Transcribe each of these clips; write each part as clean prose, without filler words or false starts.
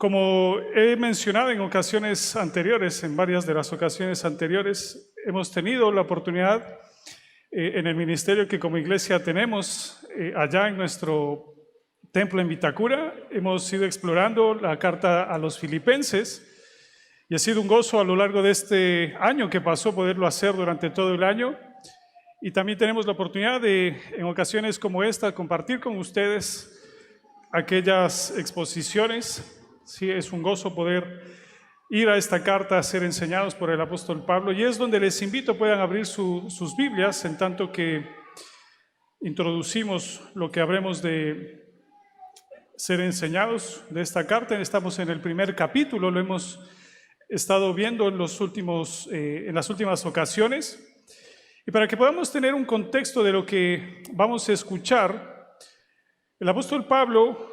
Como he mencionado en ocasiones anteriores, en varias de las ocasiones anteriores, hemos tenido la oportunidad en el ministerio que como iglesia tenemos allá en nuestro templo en Vitacura. Hemos ido explorando la carta a los Filipenses y ha sido un gozo a lo largo de este año que pasó poderlo hacer durante todo el año. Y también tenemos la oportunidad de, en ocasiones como esta, compartir con ustedes aquellas exposiciones. Sí, es un gozo poder ir a esta carta a ser enseñados por el apóstol Pablo, y es donde les invito puedan abrir sus Biblias en tanto que introducimos lo que habremos de ser enseñados de esta carta. Estamos en el primer capítulo, lo hemos estado viendo en las últimas ocasiones, y para que podamos tener un contexto de lo que vamos a escuchar, el apóstol Pablo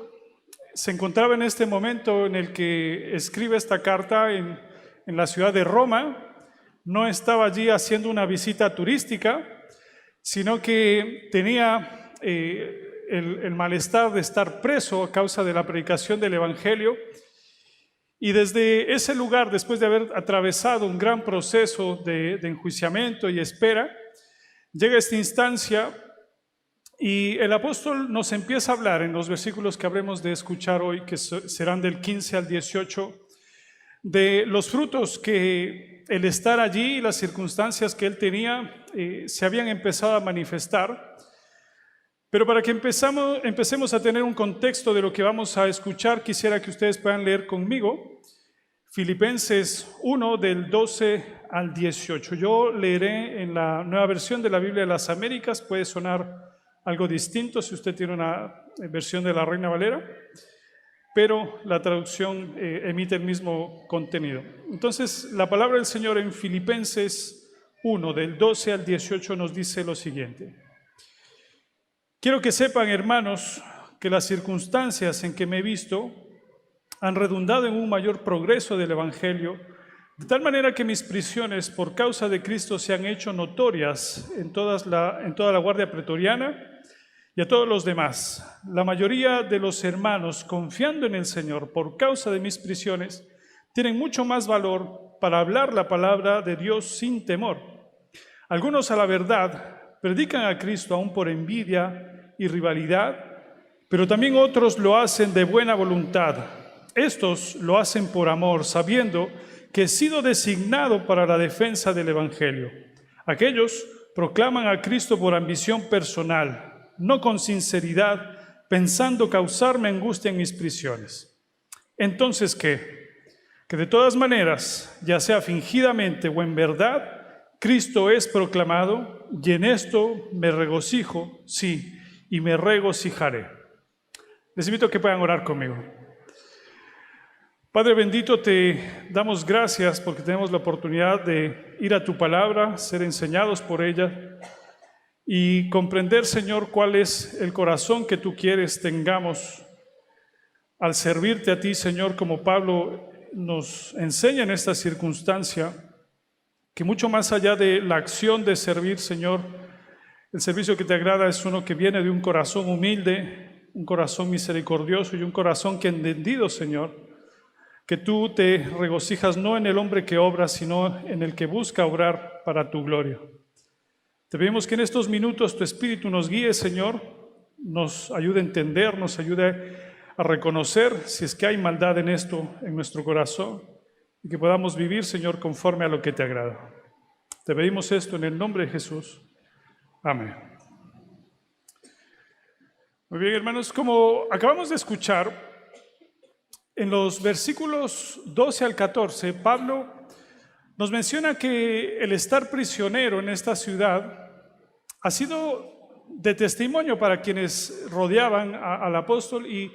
se encontraba en este momento en el que escribe esta carta en la ciudad de Roma. No estaba allí haciendo una visita turística, sino que tenía el malestar de estar preso a causa de la predicación del Evangelio. Y desde ese lugar, después de haber atravesado un gran proceso de enjuiciamiento y espera, llega esta instancia. Y el apóstol nos empieza a hablar en los versículos que habremos de escuchar hoy, que serán del 15 al 18, de los frutos que el estar allí y las circunstancias que él tenía se habían empezado a manifestar. Pero para que empecemos a tener un contexto de lo que vamos a escuchar, quisiera que ustedes puedan leer conmigo Filipenses 1 del 12 al 18. Yo leeré en la nueva versión de la Biblia de las Américas. Puede sonar algo distinto si usted tiene una versión de la Reina Valera, pero la traducción emite el mismo contenido. Entonces, la palabra del Señor en Filipenses 1, del 12 al 18, nos dice lo siguiente: Quiero que sepan, hermanos, que las circunstancias en que me he visto han redundado en un mayor progreso del Evangelio, de tal manera que mis prisiones por causa de Cristo se han hecho notorias en toda la guardia pretoriana y a todos los demás. La mayoría de los hermanos, confiando en el Señor por causa de mis prisiones, tienen mucho más valor para hablar la palabra de Dios sin temor. Algunos, a la verdad, predican a Cristo aún por envidia y rivalidad, pero también otros lo hacen de buena voluntad. Estos lo hacen por amor, sabiendo que he sido designado para la defensa del Evangelio. Aquellos proclaman a Cristo por ambición personal, no con sinceridad, pensando causarme angustia en mis prisiones. Entonces, ¿qué? Que de todas maneras, ya sea fingidamente o en verdad, Cristo es proclamado, y en esto me regocijo, sí, y me regocijaré. Les invito a que puedan orar conmigo. Padre bendito, te damos gracias porque tenemos la oportunidad de ir a tu palabra, ser enseñados por ella y comprender, Señor, cuál es el corazón que tú quieres tengamos al servirte a ti, Señor, como Pablo nos enseña en esta circunstancia, que mucho más allá de la acción de servir, Señor, el servicio que te agrada es uno que viene de un corazón humilde, un corazón misericordioso y un corazón que ha entendido, Señor, que tú te regocijas no en el hombre que obra, sino en el que busca obrar para tu gloria. Te pedimos que en estos minutos tu Espíritu nos guíe, Señor, nos ayude a entender, nos ayude a reconocer si es que hay maldad en esto, en nuestro corazón, y que podamos vivir, Señor, conforme a lo que te agrada. Te pedimos esto en el nombre de Jesús. Amén. Muy bien, hermanos, como acabamos de escuchar, en los versículos 12 al 14, Pablo nos menciona que el estar prisionero en esta ciudad ha sido de testimonio para quienes rodeaban al apóstol, y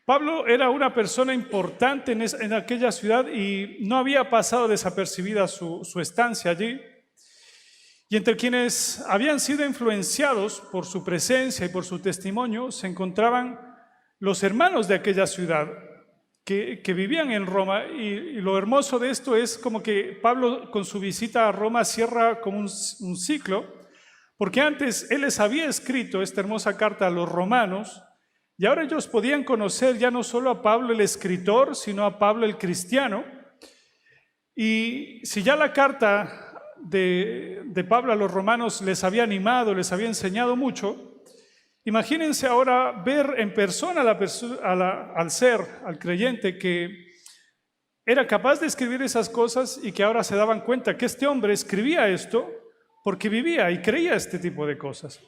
Pablo era una persona importante en aquella ciudad y no había pasado desapercibida su estancia allí. Y entre quienes habían sido influenciados por su presencia y por su testimonio se encontraban los hermanos de aquella ciudad que vivían en Roma, y lo hermoso de esto es como que Pablo con su visita a Roma cierra como un ciclo, porque antes él les había escrito esta hermosa carta a los romanos, Y ahora ellos podían conocer ya no solo a Pablo el escritor, sino a Pablo el cristiano. Y si ya la carta de Pablo a los romanos les había animado, les había enseñado mucho, imagínense ahora ver en persona al creyente que era capaz de escribir esas cosas y que ahora se daban cuenta que este hombre escribía esto porque vivía y creía este tipo de cosas.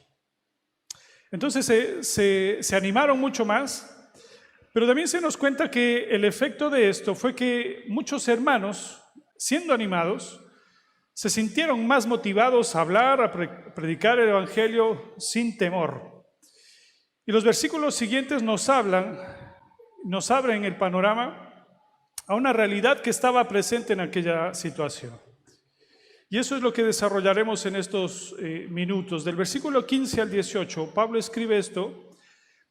Entonces se animaron mucho más, pero también se nos cuenta que el efecto de esto fue que muchos hermanos, siendo animados, se sintieron más motivados a hablar, a predicar el Evangelio sin temor. Y los versículos siguientes nos abren el panorama a una realidad que estaba presente en aquella situación. Y eso es lo que desarrollaremos en estos minutos. Del versículo 15 al 18, Pablo escribe esto,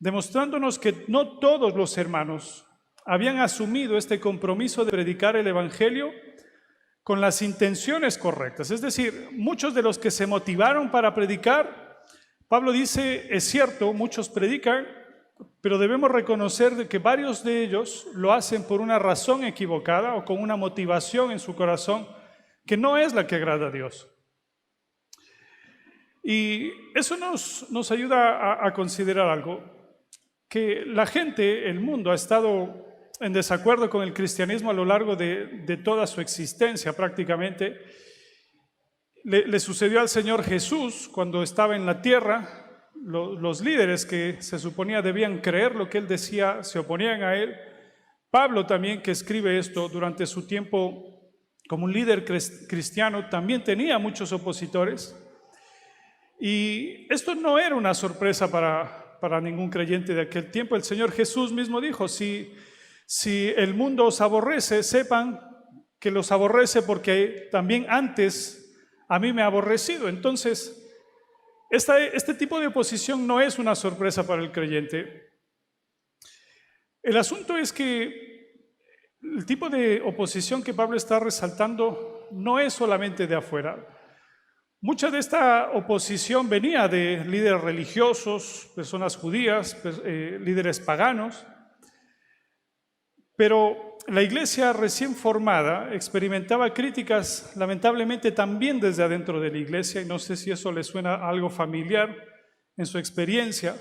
demostrándonos que no todos los hermanos habían asumido este compromiso de predicar el Evangelio con las intenciones correctas. Es decir, muchos de los que se motivaron para predicar, Pablo dice, es cierto, muchos predican, pero debemos reconocer que varios de ellos lo hacen por una razón equivocada o con una motivación en su corazón que no es la que agrada a Dios. Y eso nos ayuda a considerar algo, que la gente, el mundo, ha estado en desacuerdo con el cristianismo a lo largo de toda su existencia prácticamente. Le sucedió al Señor Jesús cuando estaba en la tierra. Los líderes que se suponía debían creer lo que Él decía, se oponían a Él. Pablo también, que escribe esto durante su tiempo como un líder cristiano, también tenía muchos opositores. Y esto no era una sorpresa para ningún creyente de aquel tiempo. El Señor Jesús mismo dijo, si el mundo os aborrece, sepan que los aborrece porque también antes a mí me ha aborrecido. Entonces, este tipo de oposición no es una sorpresa para el creyente. El asunto es que el tipo de oposición que Pablo está resaltando no es solamente de afuera. Mucha de esta oposición venía de líderes religiosos, personas judías, líderes paganos, pero la iglesia recién formada experimentaba críticas lamentablemente también desde adentro de la iglesia, y no sé si eso le suena algo familiar en su experiencia.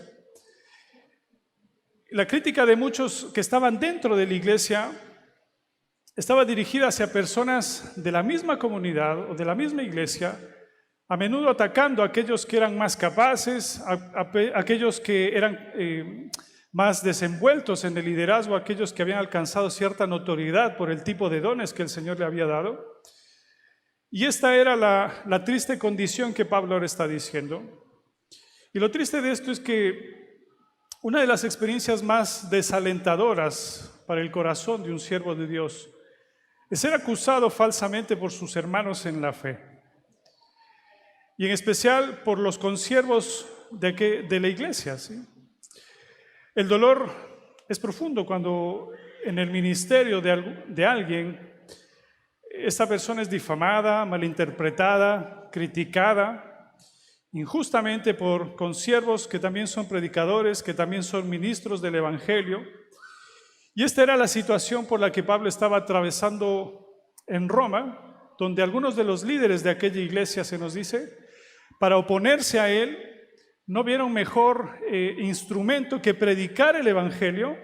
La crítica de muchos que estaban dentro de la iglesia estaba dirigida hacia personas de la misma comunidad o de la misma iglesia, a menudo atacando a aquellos que eran más capaces, a aquellos que eran más desenvueltos en el liderazgo, aquellos que habían alcanzado cierta notoriedad por el tipo de dones que el Señor le había dado. Y esta era la triste condición que Pablo ahora está diciendo. Y lo triste de esto es que una de las experiencias más desalentadoras para el corazón de un siervo de Dios es ser acusado falsamente por sus hermanos en la fe, y en especial por los consiervos de la iglesia, ¿sí? El dolor es profundo cuando en el ministerio de alguien esta persona es difamada, malinterpretada, criticada injustamente por consiervos que también son predicadores, que también son ministros del Evangelio. Y esta era la situación por la que Pablo estaba atravesando en Roma, donde algunos de los líderes de aquella iglesia, se nos dice, para oponerse a él, no vieron mejor instrumento que predicar el Evangelio,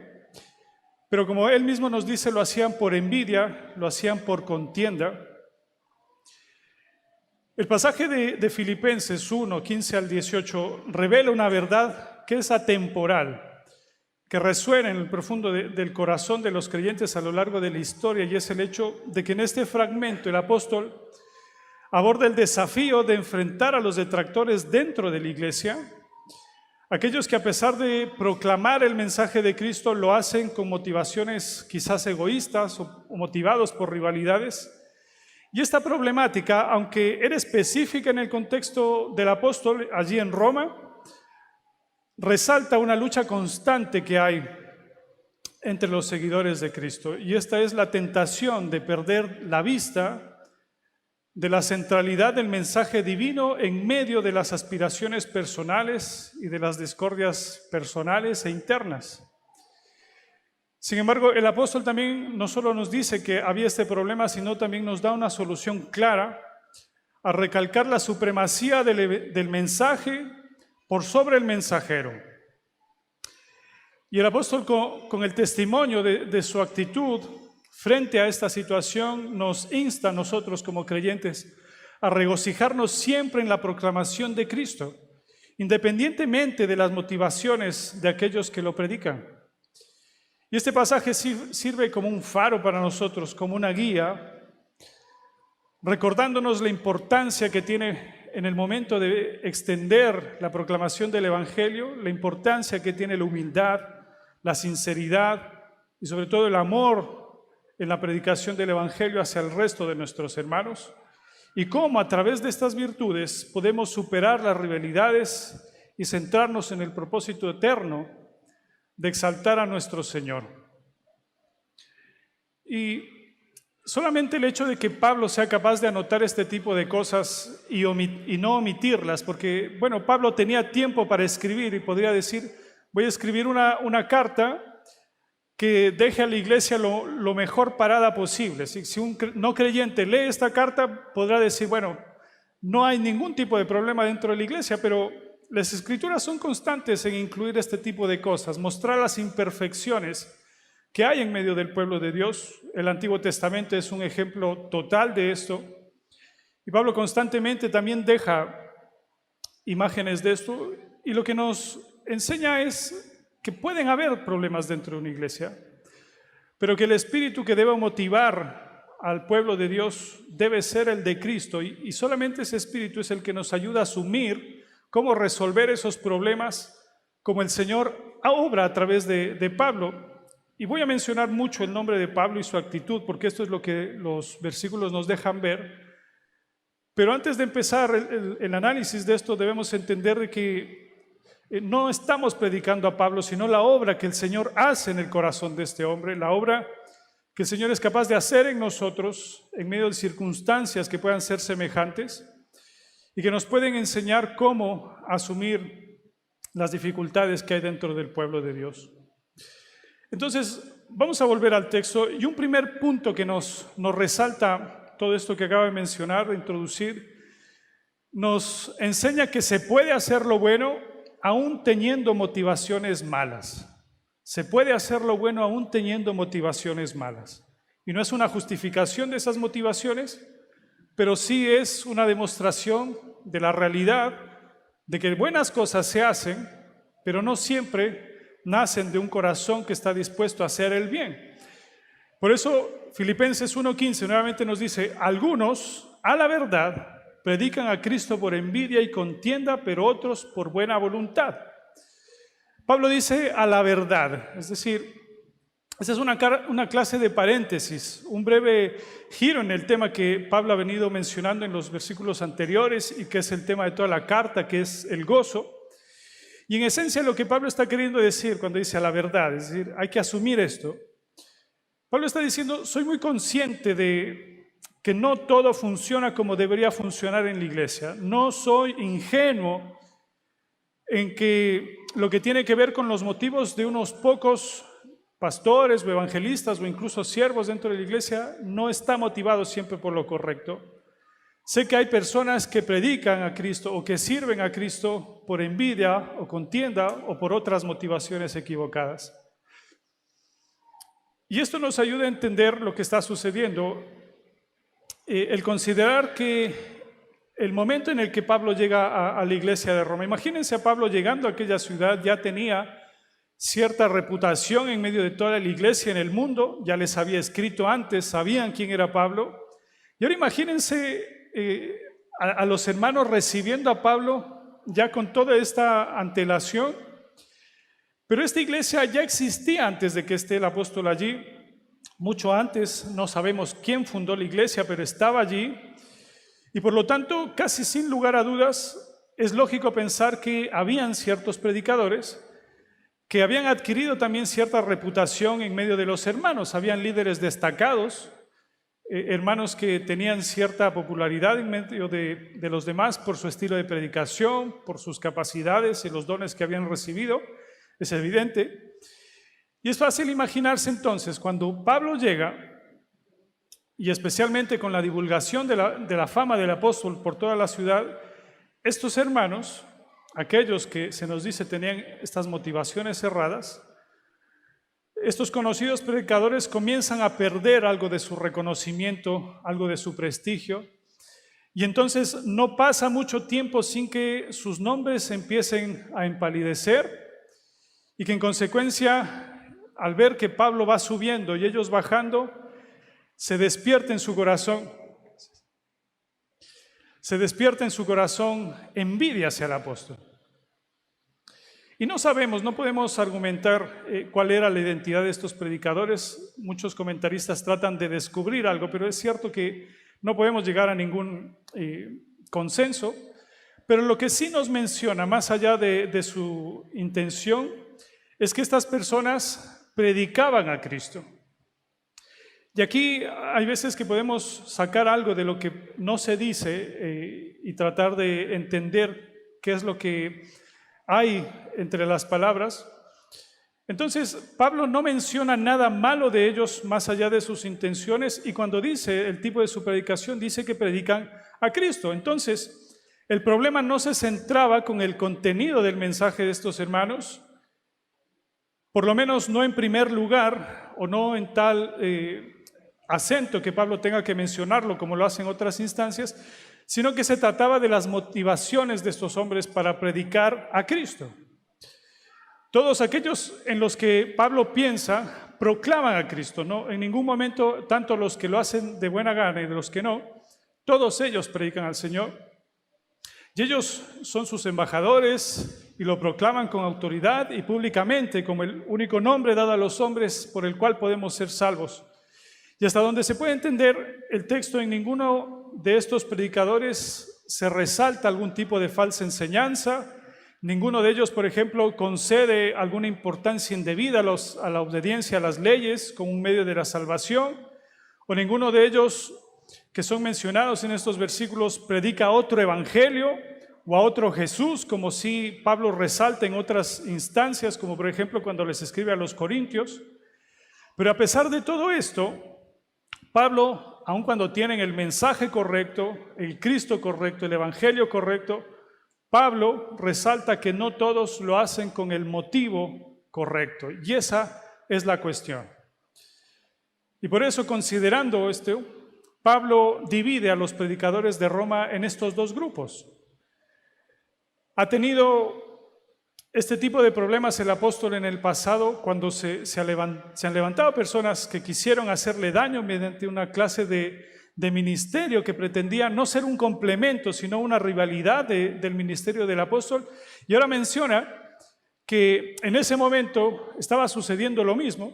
pero como él mismo nos dice, lo hacían por envidia, lo hacían por contienda. El pasaje de Filipenses 1, 15 al 18 revela una verdad que es atemporal, que resuena en el profundo del corazón de los creyentes a lo largo de la historia, y es el hecho de que en este fragmento el apóstol aborda el desafío de enfrentar a los detractores dentro de la iglesia, aquellos que a pesar de proclamar el mensaje de Cristo lo hacen con motivaciones quizás egoístas o motivados por rivalidades. Y esta problemática, aunque era específica en el contexto del apóstol allí en Roma, resalta una lucha constante que hay entre los seguidores de Cristo, y esta es la tentación de perder la vista de la centralidad del mensaje divino en medio de las aspiraciones personales y de las discordias personales e internas. Sin embargo, el apóstol también no solo nos dice que había este problema, sino también nos da una solución clara a recalcar la supremacía del mensaje por sobre el mensajero. Y el apóstol con el testimonio de su actitud frente a esta situación nos insta a nosotros como creyentes a regocijarnos siempre en la proclamación de Cristo, independientemente de las motivaciones de aquellos que lo predican. Y este pasaje sirve como un faro para nosotros, como una guía, recordándonos la importancia que tiene en el momento de extender la proclamación del Evangelio, la importancia que tiene la humildad, la sinceridad y sobre todo el amor en la predicación del Evangelio hacia el resto de nuestros hermanos, y cómo a través de estas virtudes podemos superar las rivalidades y centrarnos en el propósito eterno de exaltar a nuestro Señor. Y solamente el hecho de que Pablo sea capaz de anotar este tipo de cosas y no omitirlas, porque, bueno, Pablo tenía tiempo para escribir y podría decir, voy a escribir una carta que deje a la iglesia lo mejor parada posible. Si un no creyente lee esta carta, podrá decir, bueno, no hay ningún tipo de problema dentro de la iglesia, pero las Escrituras son constantes en incluir este tipo de cosas, mostrar las imperfecciones que hay en medio del pueblo de Dios. El Antiguo Testamento es un ejemplo total de esto. Y Pablo constantemente también deja imágenes de esto, y lo que nos enseña es que pueden haber problemas dentro de una iglesia, pero que el espíritu que debe motivar al pueblo de Dios debe ser el de Cristo, y solamente ese espíritu es el que nos ayuda a asumir cómo resolver esos problemas, como el Señor obra a través de Pablo. Y voy a mencionar mucho el nombre de Pablo y su actitud, porque esto es lo que los versículos nos dejan ver. Pero antes de empezar el análisis de esto, debemos entender de que no estamos predicando a Pablo, sino la obra que el Señor hace en el corazón de este hombre, la obra que el Señor es capaz de hacer en nosotros, en medio de circunstancias que puedan ser semejantes y que nos pueden enseñar cómo asumir las dificultades que hay dentro del pueblo de Dios. Entonces, vamos a volver al texto, y un primer punto que nos resalta todo esto que acabo de mencionar, de introducir, nos enseña que se puede hacer lo bueno aún teniendo motivaciones malas. Se puede hacer lo bueno aún teniendo motivaciones malas. Y no es una justificación de esas motivaciones, pero sí es una demostración de la realidad de que buenas cosas se hacen, pero no siempre nacen de un corazón que está dispuesto a hacer el bien. Por eso Filipenses 1:15 nuevamente nos dice, algunos a la verdad predican a Cristo por envidia y contienda, pero otros por buena voluntad. Pablo dice a la verdad, es decir, esta es una clase de paréntesis, un breve giro en el tema que Pablo ha venido mencionando en los versículos anteriores y que es el tema de toda la carta, que es el gozo. Y en esencia lo que Pablo está queriendo decir cuando dice a la verdad, es decir, hay que asumir esto. Pablo está diciendo, soy muy consciente de que no todo funciona como debería funcionar en la iglesia. No soy ingenuo en que lo que tiene que ver con los motivos de unos pocos pastores o evangelistas o incluso siervos dentro de la iglesia no está motivado siempre por lo correcto. Sé que hay personas que predican a Cristo o que sirven a Cristo por envidia o contienda o por otras motivaciones equivocadas. Y esto nos ayuda a entender lo que está sucediendo. El considerar que el momento en el que Pablo llega a la iglesia de Roma, imagínense a Pablo llegando a aquella ciudad, ya tenía cierta reputación en medio de toda la iglesia en el mundo, ya les había escrito antes, sabían quién era Pablo, y ahora imagínense a los hermanos recibiendo a Pablo ya con toda esta antelación, pero esta iglesia ya existía antes de que esté el apóstol allí. Mucho antes, no sabemos quién fundó la iglesia, pero estaba allí. Y por lo tanto, casi sin lugar a dudas, es lógico pensar que habían ciertos predicadores que habían adquirido también cierta reputación en medio de los hermanos. Habían líderes destacados hermanos que tenían cierta popularidad en medio de los demás por su estilo de predicación, por sus capacidades y los dones que habían recibido, es evidente. Y es fácil imaginarse entonces cuando Pablo llega, y especialmente con la divulgación de la fama del apóstol por toda la ciudad, estos hermanos, aquellos que se nos dice tenían estas motivaciones erradas, estos conocidos predicadores comienzan a perder algo de su reconocimiento, algo de su prestigio, y entonces no pasa mucho tiempo sin que sus nombres empiecen a empalidecer y que en consecuencia, al ver que Pablo va subiendo y ellos bajando, se despierta en su corazón envidia hacia el apóstol. Y no sabemos, no podemos argumentar cuál era la identidad de estos predicadores. Muchos comentaristas tratan de descubrir algo, pero es cierto que no podemos llegar a ningún consenso. Pero lo que sí nos menciona, más allá de su intención, es que estas personas predicaban a Cristo. Y aquí hay veces que podemos sacar algo de lo que no se dice y tratar de entender qué es lo que hay entre las palabras. Entonces, Pablo no menciona nada malo de ellos más allá de sus intenciones, y cuando dice el tipo de su predicación, dice que predican a Cristo. Entonces, el problema no se centraba con el contenido del mensaje de estos hermanos, por lo menos no en primer lugar o no en tal acento que Pablo tenga que mencionarlo como lo hace en otras instancias, sino que se trataba de las motivaciones de estos hombres para predicar a Cristo. Todos aquellos en los que Pablo piensa proclaman a Cristo, ¿no? En ningún momento, tanto los que lo hacen de buena gana y de los que no, todos ellos predican al Señor. Y ellos son sus embajadores y lo proclaman con autoridad y públicamente como el único nombre dado a los hombres por el cual podemos ser salvos. Y hasta donde se puede entender el texto, en ninguno de estos predicadores se resalta algún tipo de falsa enseñanza. Ninguno de ellos, por ejemplo, concede alguna importancia indebida a la obediencia a las leyes como un medio de la salvación. O ninguno de ellos que son mencionados en estos versículos predica otro evangelio o a otro Jesús, como sí Pablo resalta en otras instancias, como por ejemplo cuando les escribe a los Corintios. Pero a pesar de todo esto, Pablo, aun cuando tienen el mensaje correcto, el Cristo correcto, el evangelio correcto, Pablo resalta que no todos lo hacen con el motivo correcto, y esa es la cuestión. Y por eso, considerando esto, Pablo divide a los predicadores de Roma en estos dos grupos. Ha tenido este tipo de problemas el apóstol en el pasado cuando se han levantado personas que quisieron hacerle daño mediante una clase de ministerio que pretendía no ser un complemento, sino una rivalidad del ministerio del apóstol. Y ahora menciona que en ese momento estaba sucediendo lo mismo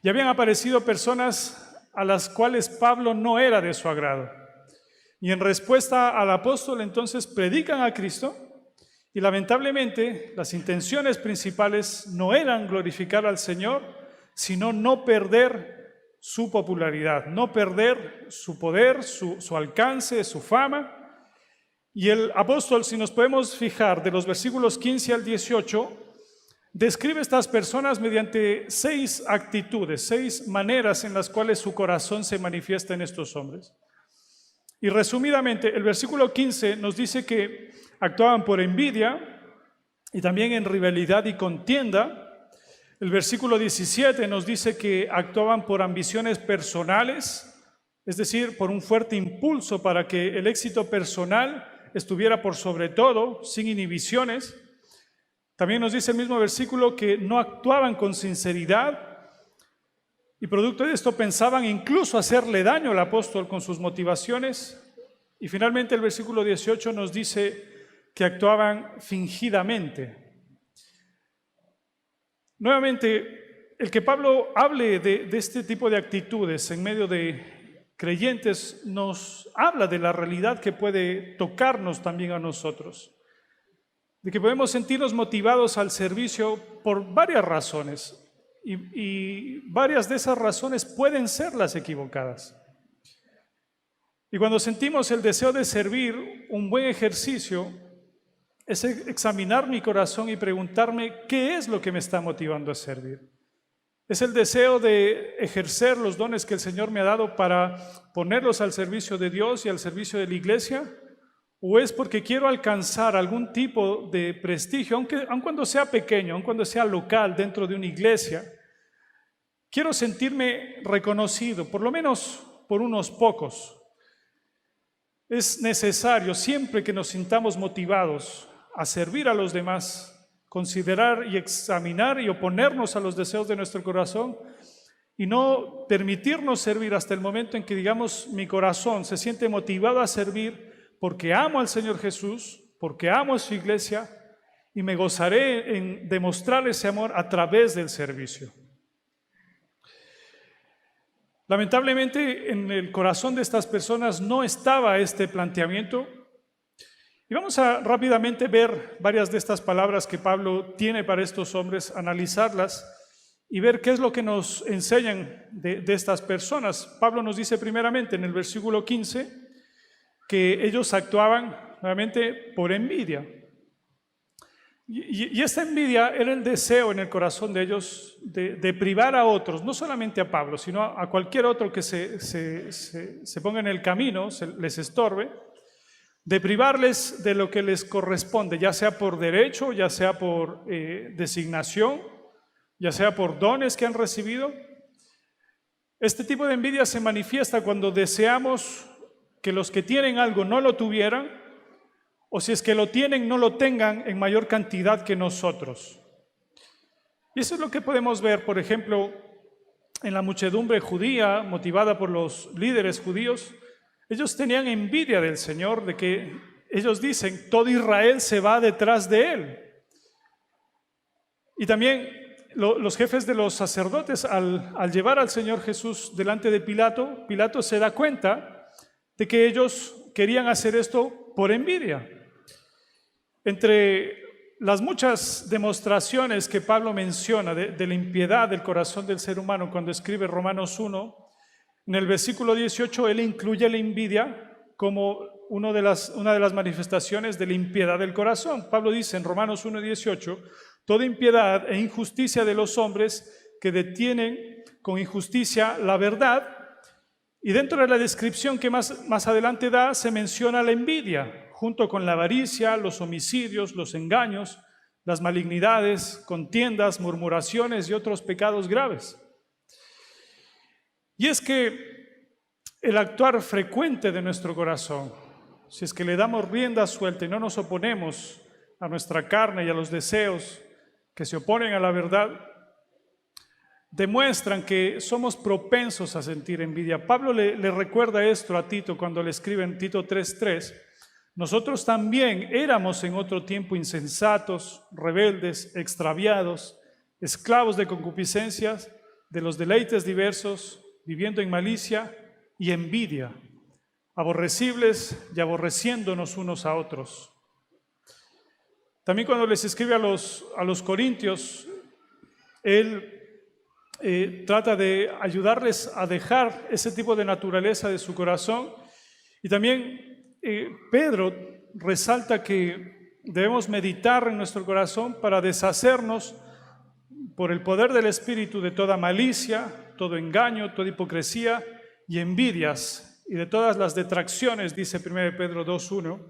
y habían aparecido personas a las cuales Pablo no era de su agrado. Y en respuesta al apóstol entonces predican a Cristo. Y lamentablemente las intenciones principales no eran glorificar al Señor, sino no perder su popularidad, no perder su poder, su alcance, su fama. Y el apóstol, si nos podemos fijar de los versículos 15 al 18, describe a estas personas mediante 6 actitudes, 6 maneras en las cuales su corazón se manifiesta en estos hombres. Y resumidamente, el versículo 15 nos dice que actuaban por envidia y también en rivalidad y contienda. El versículo 17 nos dice que actuaban por ambiciones personales, es decir, por un fuerte impulso para que el éxito personal estuviera por sobre todo, sin inhibiciones. También nos dice el mismo versículo que no actuaban con sinceridad y producto de esto pensaban incluso hacerle daño al apóstol con sus motivaciones. Y finalmente el versículo 18 nos dice que actuaban fingidamente. Nuevamente, el que Pablo hable de este tipo de actitudes en medio de creyentes nos habla de la realidad que puede tocarnos también a nosotros, de que podemos sentirnos motivados al servicio por varias razones. y varias de esas razones pueden ser las equivocadas. Y cuando sentimos el deseo de servir, un buen ejercicio es examinar mi corazón y preguntarme qué es lo que me está motivando a servir. ¿Es el deseo de ejercer los dones que el Señor me ha dado para ponerlos al servicio de Dios y al servicio de la iglesia? ¿O es porque quiero alcanzar algún tipo de prestigio, aun cuando sea pequeño, aun cuando sea local dentro de una iglesia? Quiero sentirme reconocido, por lo menos por unos pocos. Es necesario, siempre que nos sintamos motivados a servir a los demás, considerar y examinar y oponernos a los deseos de nuestro corazón y no permitirnos servir hasta el momento en que, digamos, mi corazón se siente motivado a servir porque amo al Señor Jesús, porque amo a su iglesia y me gozaré en demostrar ese amor a través del servicio. Lamentablemente, en el corazón de estas personas no estaba este planteamiento. Y vamos a rápidamente ver varias de estas palabras que Pablo tiene para estos hombres, analizarlas y ver qué es lo que nos enseñan de estas personas. Pablo nos dice primeramente en el versículo 15 que ellos actuaban nuevamente por envidia. Y esta envidia era el deseo en el corazón de ellos de privar a otros, no solamente a Pablo, sino a cualquier otro que se ponga en el camino, les estorbe, de privarles de lo que les corresponde, ya sea por derecho, ya sea por designación, ya sea por dones que han recibido. Este tipo de envidia se manifiesta cuando deseamos que los que tienen algo no lo tuvieran, o si es que lo tienen, no lo tengan en mayor cantidad que nosotros. Y eso es lo que podemos ver, por ejemplo, en la muchedumbre judía, motivada por los líderes judíos. Ellos tenían envidia del Señor, de que ellos dicen, todo Israel se va detrás de Él. Y también los jefes de los sacerdotes, al llevar al Señor Jesús delante de Pilato, Pilato se da cuenta de que ellos querían hacer esto por envidia. Entre las muchas demostraciones que Pablo menciona de la impiedad del corazón del ser humano cuando escribe Romanos 1, en el versículo 18 él incluye la envidia como una de las manifestaciones de la impiedad del corazón. Pablo dice en Romanos 1:18, toda impiedad e injusticia de los hombres que detienen con injusticia la verdad. Y dentro de la descripción que más adelante da, se menciona la envidia, junto con la avaricia, los homicidios, los engaños, las malignidades, contiendas, murmuraciones y otros pecados graves. Y es que el actuar frecuente de nuestro corazón, si es que le damos rienda suelta y no nos oponemos a nuestra carne y a los deseos que se oponen a la verdad, demuestran que somos propensos a sentir envidia. Pablo le recuerda esto a Tito cuando le escribe en Tito 3:3. Nosotros también éramos en otro tiempo insensatos, rebeldes, extraviados, esclavos de concupiscencias, de los deleites diversos, viviendo en malicia y envidia, aborrecibles y aborreciéndonos unos a otros. También cuando les escribe a los corintios, él trata de ayudarles a dejar ese tipo de naturaleza de su corazón. Y también Pedro resalta que debemos meditar en nuestro corazón para deshacernos por el poder del Espíritu de toda malicia, todo engaño, toda hipocresía y envidias y de todas las detracciones, dice 1 Pedro 2:1.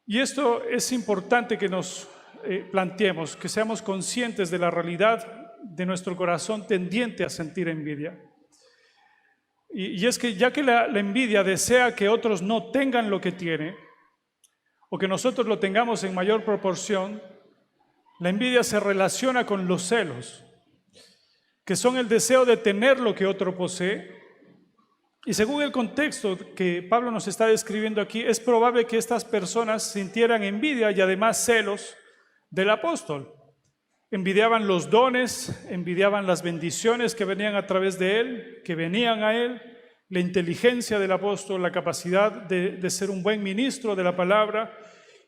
Y esto es importante que nos planteemos, que seamos conscientes de la realidad de nuestro corazón tendiente a sentir envidia. Y es que ya que la envidia desea que otros no tengan lo que tiene, o que nosotros lo tengamos en mayor proporción, la envidia se relaciona con los celos, que son el deseo de tener lo que otro posee. Y según el contexto que Pablo nos está describiendo aquí, es probable que estas personas sintieran envidia y además celos del apóstol. Envidiaban los dones, envidiaban las bendiciones que venían a través de él, que venían a él, la inteligencia del apóstol, la capacidad de ser un buen ministro de la palabra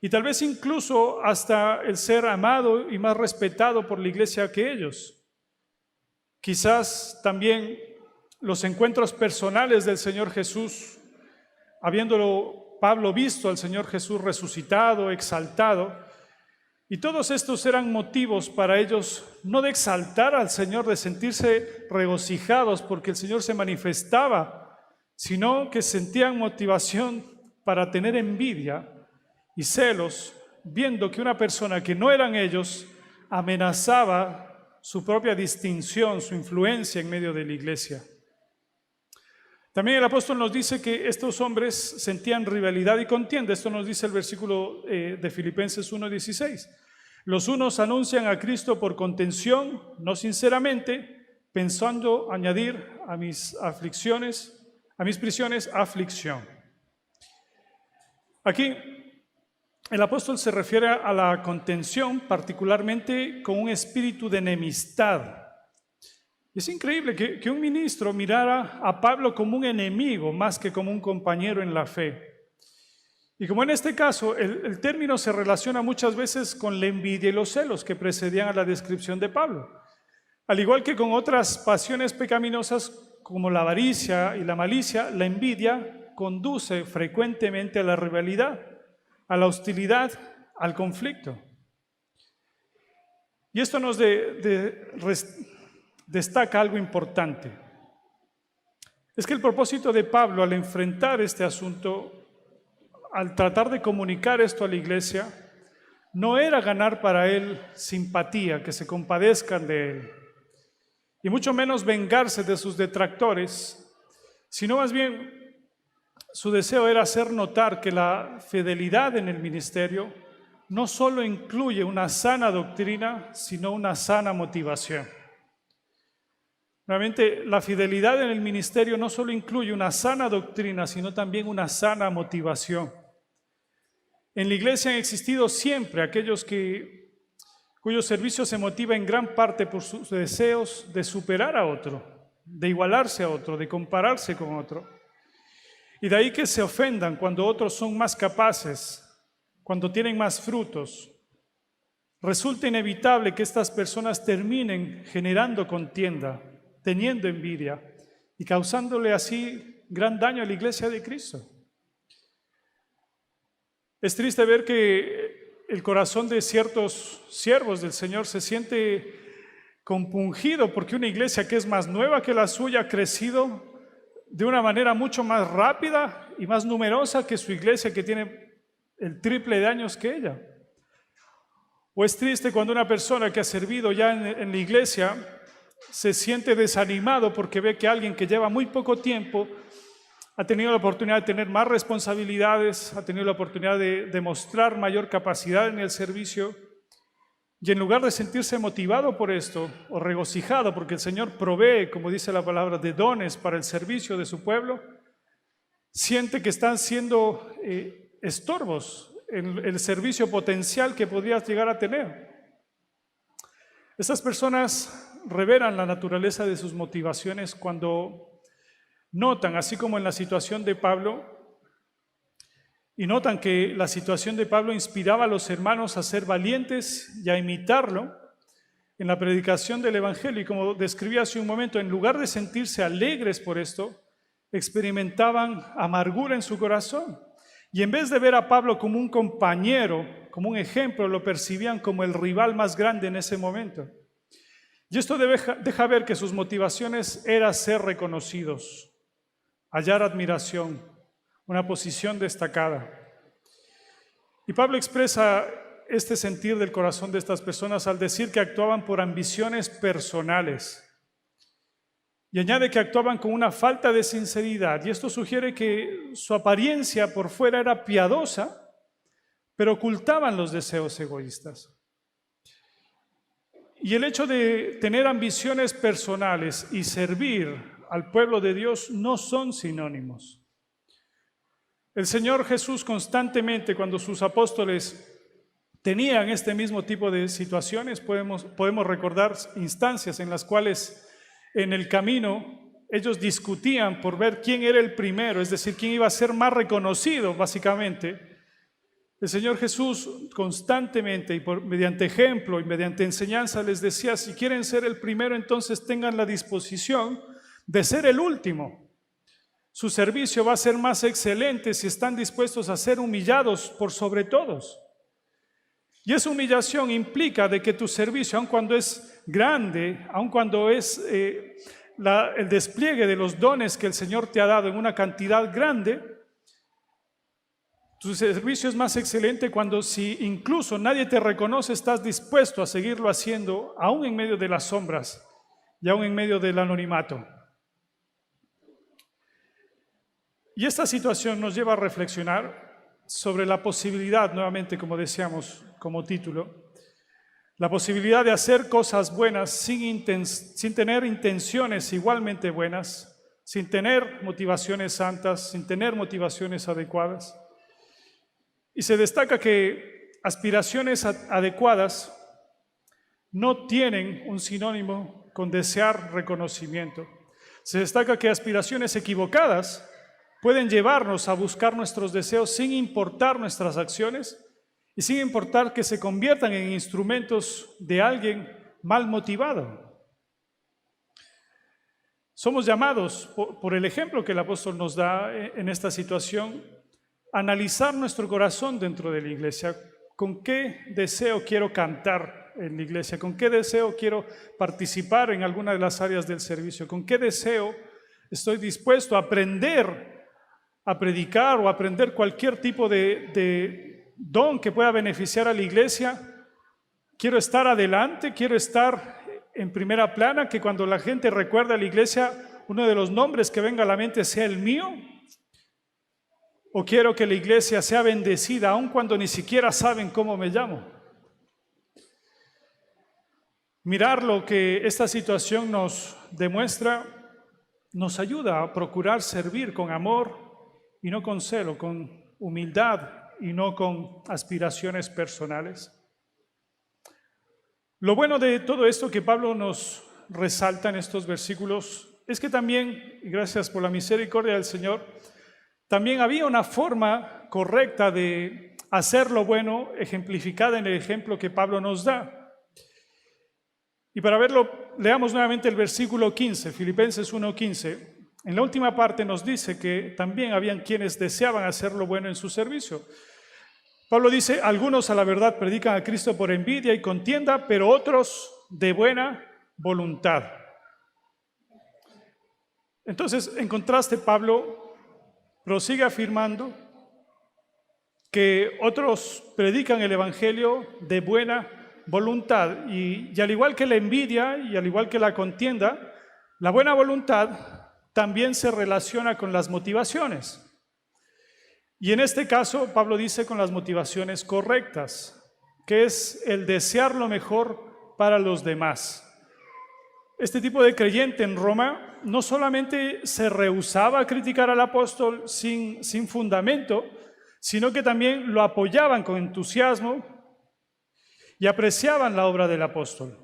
y tal vez incluso hasta el ser amado y más respetado por la iglesia que ellos. Quizás también los encuentros personales del Señor Jesús, habiéndolo Pablo visto al Señor Jesús resucitado, exaltado, y todos estos eran motivos para ellos no de exaltar al Señor, de sentirse regocijados porque el Señor se manifestaba, sino que sentían motivación para tener envidia y celos, viendo que una persona que no eran ellos amenazaba su propia distinción, su influencia en medio de la iglesia. También el apóstol nos dice que estos hombres sentían rivalidad y contienda. Esto nos dice el versículo de Filipenses 1:16. Los unos anuncian a Cristo por contención, no sinceramente, pensando añadir a mis prisiones, aflicción. Aquí el apóstol se refiere a la contención, particularmente con un espíritu de enemistad. Es increíble que un ministro mirara a Pablo como un enemigo más que como un compañero en la fe. Y como en este caso, el término se relaciona muchas veces con la envidia y los celos que precedían a la descripción de Pablo. Al igual que con otras pasiones pecaminosas como la avaricia y la malicia, la envidia conduce frecuentemente a la rivalidad, a la hostilidad, al conflicto. Y esto nos destaca algo importante. Es que el propósito de Pablo al enfrentar este asunto, al tratar de comunicar esto a la iglesia, no era ganar para él simpatía, que se compadezcan de él, y mucho menos vengarse de sus detractores, sino más bien su deseo era hacer notar que la fidelidad en el ministerio no solo incluye una sana doctrina, sino una sana motivación. Realmente, la fidelidad en el ministerio no solo incluye una sana doctrina, sino también una sana motivación. En la iglesia han existido siempre aquellos cuyo servicio se motiva en gran parte por sus deseos de superar a otro, de igualarse a otro, de compararse con otro. Y de ahí que se ofendan cuando otros son más capaces, cuando tienen más frutos. Resulta inevitable que estas personas terminen generando contienda, teniendo envidia y causándole así gran daño a la iglesia de Cristo. Es triste ver que el corazón de ciertos siervos del Señor se siente compungido porque una iglesia que es más nueva que la suya ha crecido de una manera mucho más rápida y más numerosa que su iglesia que tiene el triple de años que ella. O es triste cuando una persona que ha servido ya en la iglesia se siente desanimado porque ve que alguien que lleva muy poco tiempo ha tenido la oportunidad de tener más responsabilidades, ha tenido la oportunidad de demostrar mayor capacidad en el servicio, y en lugar de sentirse motivado por esto o regocijado porque el Señor provee, como dice la palabra, de dones para el servicio de su pueblo, siente que están siendo estorbos en el servicio potencial que podrías llegar a tener. Estas personas revelan la naturaleza de sus motivaciones cuando notan, así como en la situación de Pablo, y notan que la situación de Pablo inspiraba a los hermanos a ser valientes y a imitarlo en la predicación del Evangelio. Y como describí hace un momento, en lugar de sentirse alegres por esto, experimentaban amargura en su corazón. Y en vez de ver a Pablo como un compañero, como un ejemplo, lo percibían como el rival más grande en ese momento. Y esto deja ver que sus motivaciones era ser reconocidos, hallar admiración, una posición destacada. Y Pablo expresa este sentir del corazón de estas personas al decir que actuaban por ambiciones personales. Y añade que actuaban con una falta de sinceridad. Y esto sugiere que su apariencia por fuera era piadosa, pero ocultaban los deseos egoístas. Y el hecho de tener ambiciones personales y servir al pueblo de Dios no son sinónimos. El Señor Jesús constantemente, cuando sus apóstoles tenían este mismo tipo de situaciones, podemos recordar instancias en las cuales en el camino ellos discutían por ver quién era el primero, es decir, quién iba a ser más reconocido básicamente. El Señor Jesús constantemente y mediante ejemplo y mediante enseñanza les decía, si quieren ser el primero, entonces tengan la disposición de ser el último. Su servicio va a ser más excelente si están dispuestos a ser humillados por sobre todos. Y esa humillación implica de que tu servicio, aun cuando es grande, aun cuando es el despliegue de los dones que el Señor te ha dado en una cantidad grande, tu servicio es más excelente cuando si incluso nadie te reconoce, estás dispuesto a seguirlo haciendo, aún en medio de las sombras y aún en medio del anonimato. Y esta situación nos lleva a reflexionar sobre la posibilidad, nuevamente como decíamos como título, la posibilidad de hacer cosas buenas sin tener intenciones igualmente buenas, sin tener motivaciones santas, sin tener motivaciones adecuadas. Y se destaca que aspiraciones adecuadas no tienen un sinónimo con desear reconocimiento. Se destaca que aspiraciones equivocadas pueden llevarnos a buscar nuestros deseos sin importar nuestras acciones y sin importar que se conviertan en instrumentos de alguien mal motivado. Somos llamados, por el ejemplo que el apóstol nos da en esta situación, a analizar nuestro corazón dentro de la iglesia. ¿Con qué deseo quiero cantar en la iglesia? ¿Con qué deseo quiero participar en alguna de las áreas del servicio? ¿Con qué deseo estoy dispuesto a aprender a predicar o aprender cualquier tipo de don que pueda beneficiar a la iglesia? Quiero estar adelante, quiero estar en primera plana, que cuando la gente recuerda a la iglesia, uno de los nombres que venga a la mente sea el mío. ¿O quiero que la iglesia sea bendecida aun cuando ni siquiera saben cómo me llamo? Mirar lo que esta situación nos demuestra nos ayuda a procurar servir con amor y no con celo, con humildad y no con aspiraciones personales. Lo bueno de todo esto que Pablo nos resalta en estos versículos es que también, y gracias por la misericordia del Señor, también había una forma correcta de hacer lo bueno, ejemplificada en el ejemplo que Pablo nos da. Y para verlo, leamos nuevamente el versículo 15, Filipenses 1:15. En la última parte nos dice que también habían quienes deseaban hacer lo bueno en su servicio. Pablo dice, algunos a la verdad predican a Cristo por envidia y contienda, pero otros de buena voluntad. Entonces, en contraste, Pablo prosigue afirmando que otros predican el evangelio de buena voluntad y al igual que la envidia y al igual que la contienda, la buena voluntad también se relaciona con las motivaciones. Y en este caso, Pablo dice con las motivaciones correctas, que es el desear lo mejor para los demás. Este tipo de creyente en Roma no solamente se rehusaba a criticar al apóstol sin fundamento, sino que también lo apoyaban con entusiasmo y apreciaban la obra del apóstol.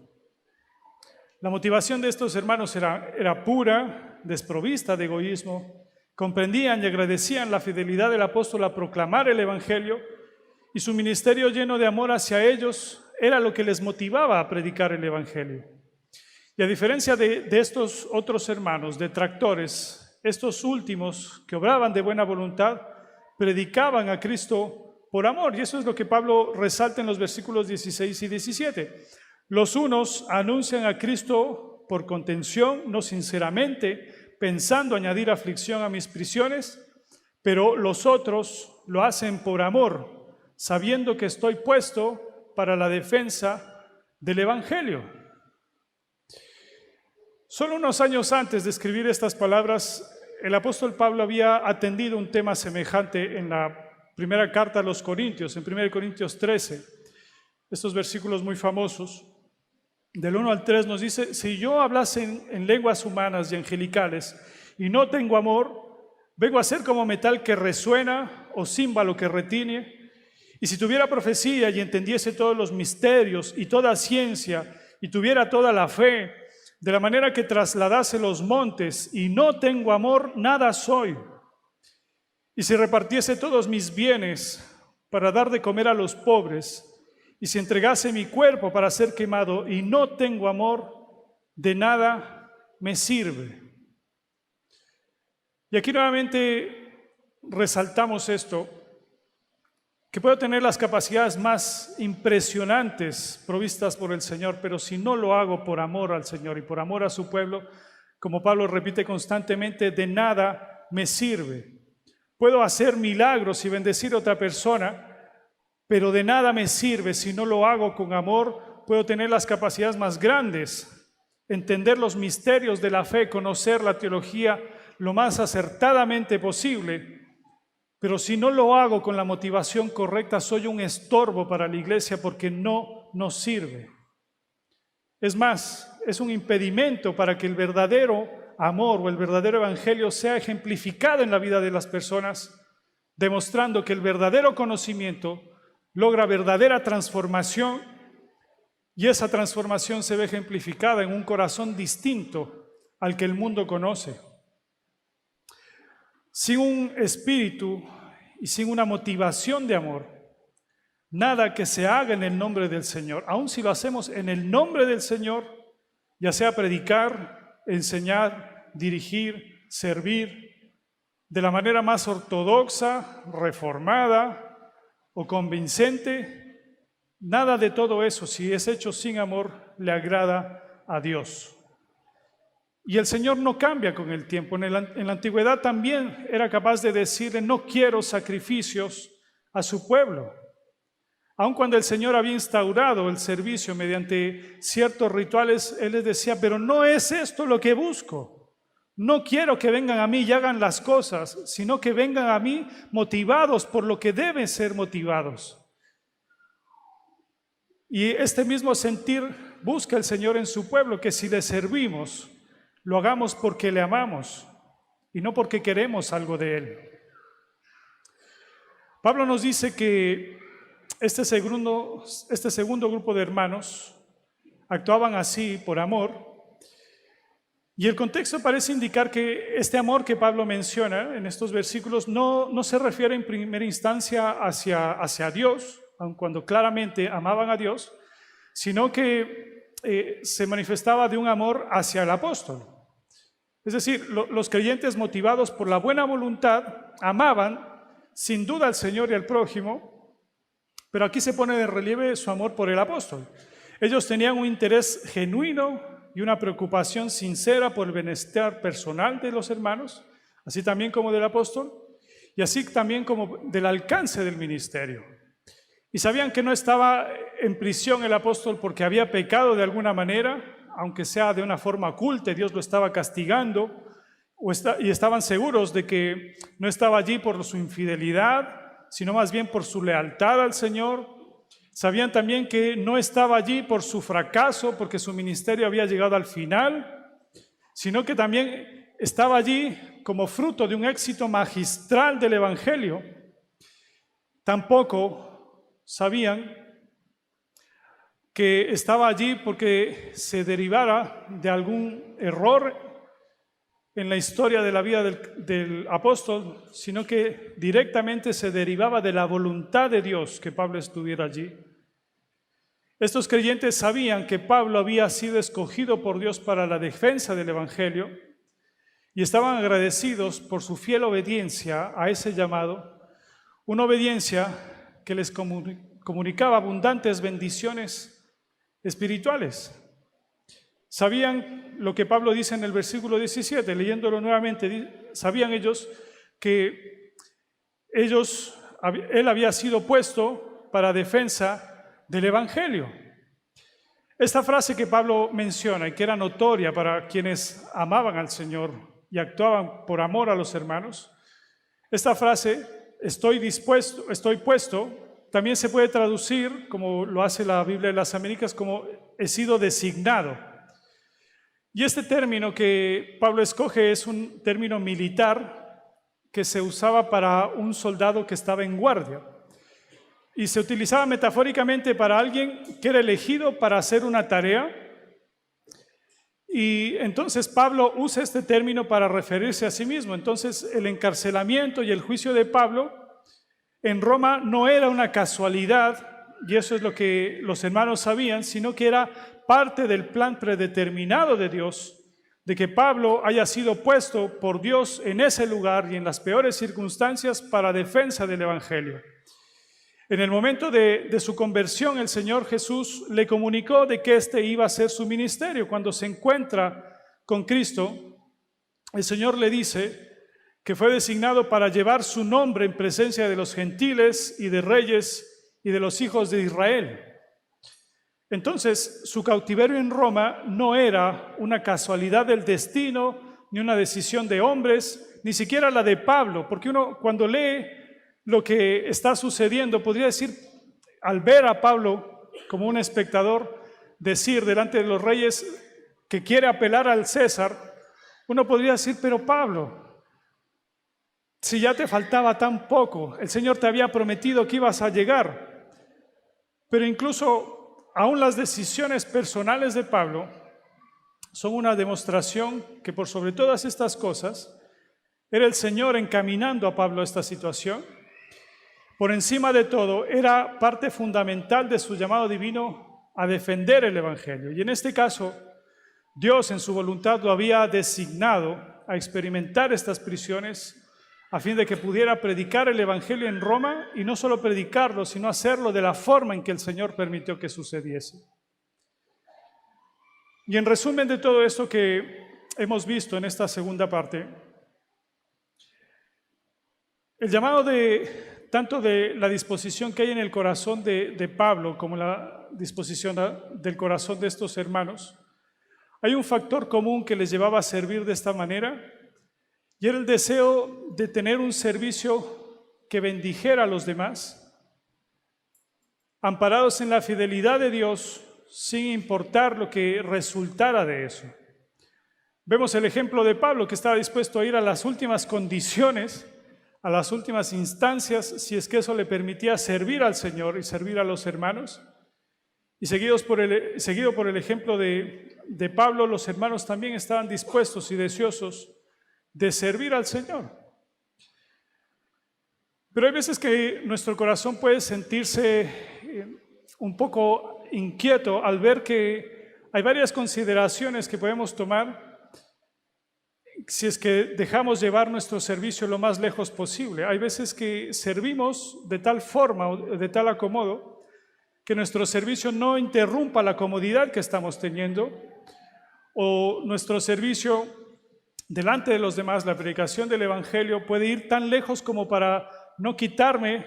La motivación de estos hermanos era pura, desprovista de egoísmo. Comprendían y agradecían la fidelidad del apóstol a proclamar el evangelio y su ministerio lleno de amor hacia ellos era lo que les motivaba a predicar el evangelio. Y a diferencia de estos otros hermanos, detractores, estos últimos que obraban de buena voluntad, predicaban a Cristo por amor. Y eso es lo que Pablo resalta en los versículos 16 y 17. Los unos anuncian a Cristo por contención, no sinceramente, pensando añadir aflicción a mis prisiones, pero los otros lo hacen por amor, sabiendo que estoy puesto para la defensa del evangelio. Solo unos años antes de escribir estas palabras, el apóstol Pablo había atendido un tema semejante en la primera carta a los Corintios, en 1 Corintios 13, estos versículos muy famosos. Del 1 al 3 nos dice, si yo hablase en lenguas humanas y angelicales y no tengo amor, vengo a ser como metal que resuena o címbalo que retiñe. Y si tuviera profecía y entendiese todos los misterios y toda ciencia y tuviera toda la fe, de la manera que trasladase los montes y no tengo amor, nada soy. Y si repartiese todos mis bienes para dar de comer a los pobres, y si entregase mi cuerpo para ser quemado y no tengo amor, de nada me sirve. Y aquí nuevamente resaltamos esto, que puedo tener las capacidades más impresionantes provistas por el Señor, pero si no lo hago por amor al Señor y por amor a su pueblo, como Pablo repite constantemente, de nada me sirve. Puedo hacer milagros y bendecir a otra persona, pero de nada me sirve si no lo hago con amor. Puedo tener las capacidades más grandes, entender los misterios de la fe, conocer la teología lo más acertadamente posible, pero si no lo hago con la motivación correcta, soy un estorbo para la iglesia porque no nos sirve. Es más, es un impedimento para que el verdadero amor o el verdadero evangelio sea ejemplificado en la vida de las personas, demostrando que el verdadero conocimiento logra verdadera transformación y esa transformación se ve ejemplificada en un corazón distinto al que el mundo conoce. Sin un espíritu y sin una motivación de amor, nada que se haga en el nombre del Señor, aun si lo hacemos en el nombre del Señor, ya sea predicar, enseñar, dirigir, servir, de la manera más ortodoxa, reformada o convincente, nada de todo eso, si es hecho sin amor, le agrada a Dios. Y el Señor no cambia con el tiempo. En la antigüedad también era capaz de decirle, no quiero sacrificios a su pueblo. Aun cuando el Señor había instaurado el servicio mediante ciertos rituales, Él les decía, pero no es esto lo que busco. No quiero que vengan a mí y hagan las cosas, sino que vengan a mí motivados por lo que deben ser motivados. Y este mismo sentir busca el Señor en su pueblo, que si le servimos, lo hagamos porque le amamos y no porque queremos algo de Él. Pablo nos dice que este segundo grupo de hermanos actuaban así por amor, y el contexto parece indicar que este amor que Pablo menciona en estos versículos no se refiere en primera instancia hacia Dios, aun cuando claramente amaban a Dios, sino que se manifestaba de un amor hacia el apóstol. Es decir, los creyentes motivados por la buena voluntad amaban sin duda al Señor y al prójimo, pero aquí se pone de relieve su amor por el apóstol. Ellos tenían un interés genuino y una preocupación sincera por el bienestar personal de los hermanos, así también como del apóstol, y así también como del alcance del ministerio. Y sabían que no estaba en prisión el apóstol porque había pecado de alguna manera, aunque sea de una forma oculta, Dios lo estaba castigando, y estaban seguros de que no estaba allí por su infidelidad, sino más bien por su lealtad al Señor. Sabían también que no estaba allí por su fracaso, porque su ministerio había llegado al final, sino que también estaba allí como fruto de un éxito magistral del Evangelio. Tampoco sabían que estaba allí porque se derivara de algún error en la historia de la vida del apóstol, sino que directamente se derivaba de la voluntad de Dios que Pablo estuviera allí. Estos creyentes sabían que Pablo había sido escogido por Dios para la defensa del Evangelio y estaban agradecidos por su fiel obediencia a ese llamado, una obediencia que les comunicaba abundantes bendiciones espirituales. Sabían lo que Pablo dice en el versículo 17, leyéndolo nuevamente, sabían ellos que él había sido puesto para defensa del Evangelio. Esta frase que Pablo menciona y que era notoria para quienes amaban al Señor y actuaban por amor a los hermanos, esta frase, estoy puesto, también se puede traducir, como lo hace la Biblia de las Américas, como he sido designado. Y este término que Pablo escoge es un término militar que se usaba para un soldado que estaba en guardia. Y se utilizaba metafóricamente para alguien que era elegido para hacer una tarea. Y entonces Pablo usa este término para referirse a sí mismo. Entonces el encarcelamiento y el juicio de Pablo en Roma no era una casualidad, y eso es lo que los hermanos sabían, sino que era parte del plan predeterminado de Dios, de que Pablo haya sido puesto por Dios en ese lugar y en las peores circunstancias para defensa del Evangelio. En el momento de su conversión, el Señor Jesús le comunicó de que este iba a ser su ministerio. Cuando se encuentra con Cristo, el Señor le dice que fue designado para llevar su nombre en presencia de los gentiles y de reyes y de los hijos de Israel. Entonces, su cautiverio en Roma no era una casualidad del destino, ni una decisión de hombres, ni siquiera la de Pablo, porque uno cuando lee lo que está sucediendo, podría decir, al ver a Pablo como un espectador, decir delante de los reyes que quiere apelar al César, uno podría decir, pero Pablo, si ya te faltaba tan poco, el Señor te había prometido que ibas a llegar. Pero incluso aún las decisiones personales de Pablo son una demostración que por sobre todas estas cosas era el Señor encaminando a Pablo a esta situación. Por encima de todo, era parte fundamental de su llamado divino a defender el Evangelio. Y en este caso, Dios en su voluntad lo había designado a experimentar estas prisiones a fin de que pudiera predicar el Evangelio en Roma y no solo predicarlo, sino hacerlo de la forma en que el Señor permitió que sucediese. Y en resumen de todo esto que hemos visto en esta segunda parte, el llamado tanto de la disposición que hay en el corazón de Pablo como la disposición del corazón de estos hermanos, hay un factor común que les llevaba a servir de esta manera y era el deseo de tener un servicio que bendijera a los demás, amparados en la fidelidad de Dios sin importar lo que resultara de eso. Vemos el ejemplo de Pablo que estaba dispuesto a ir a las últimas condiciones, a las últimas instancias, si es que eso le permitía servir al Señor y servir a los hermanos. Y seguido por el ejemplo de Pablo, los hermanos también estaban dispuestos y deseosos de servir al Señor. Pero hay veces que nuestro corazón puede sentirse un poco inquieto al ver que hay varias consideraciones que podemos tomar si es que dejamos llevar nuestro servicio lo más lejos posible. Hay veces que servimos de tal forma o de tal acomodo que nuestro servicio no interrumpa la comodidad que estamos teniendo, o nuestro servicio delante de los demás, la predicación del Evangelio, puede ir tan lejos como para no quitarme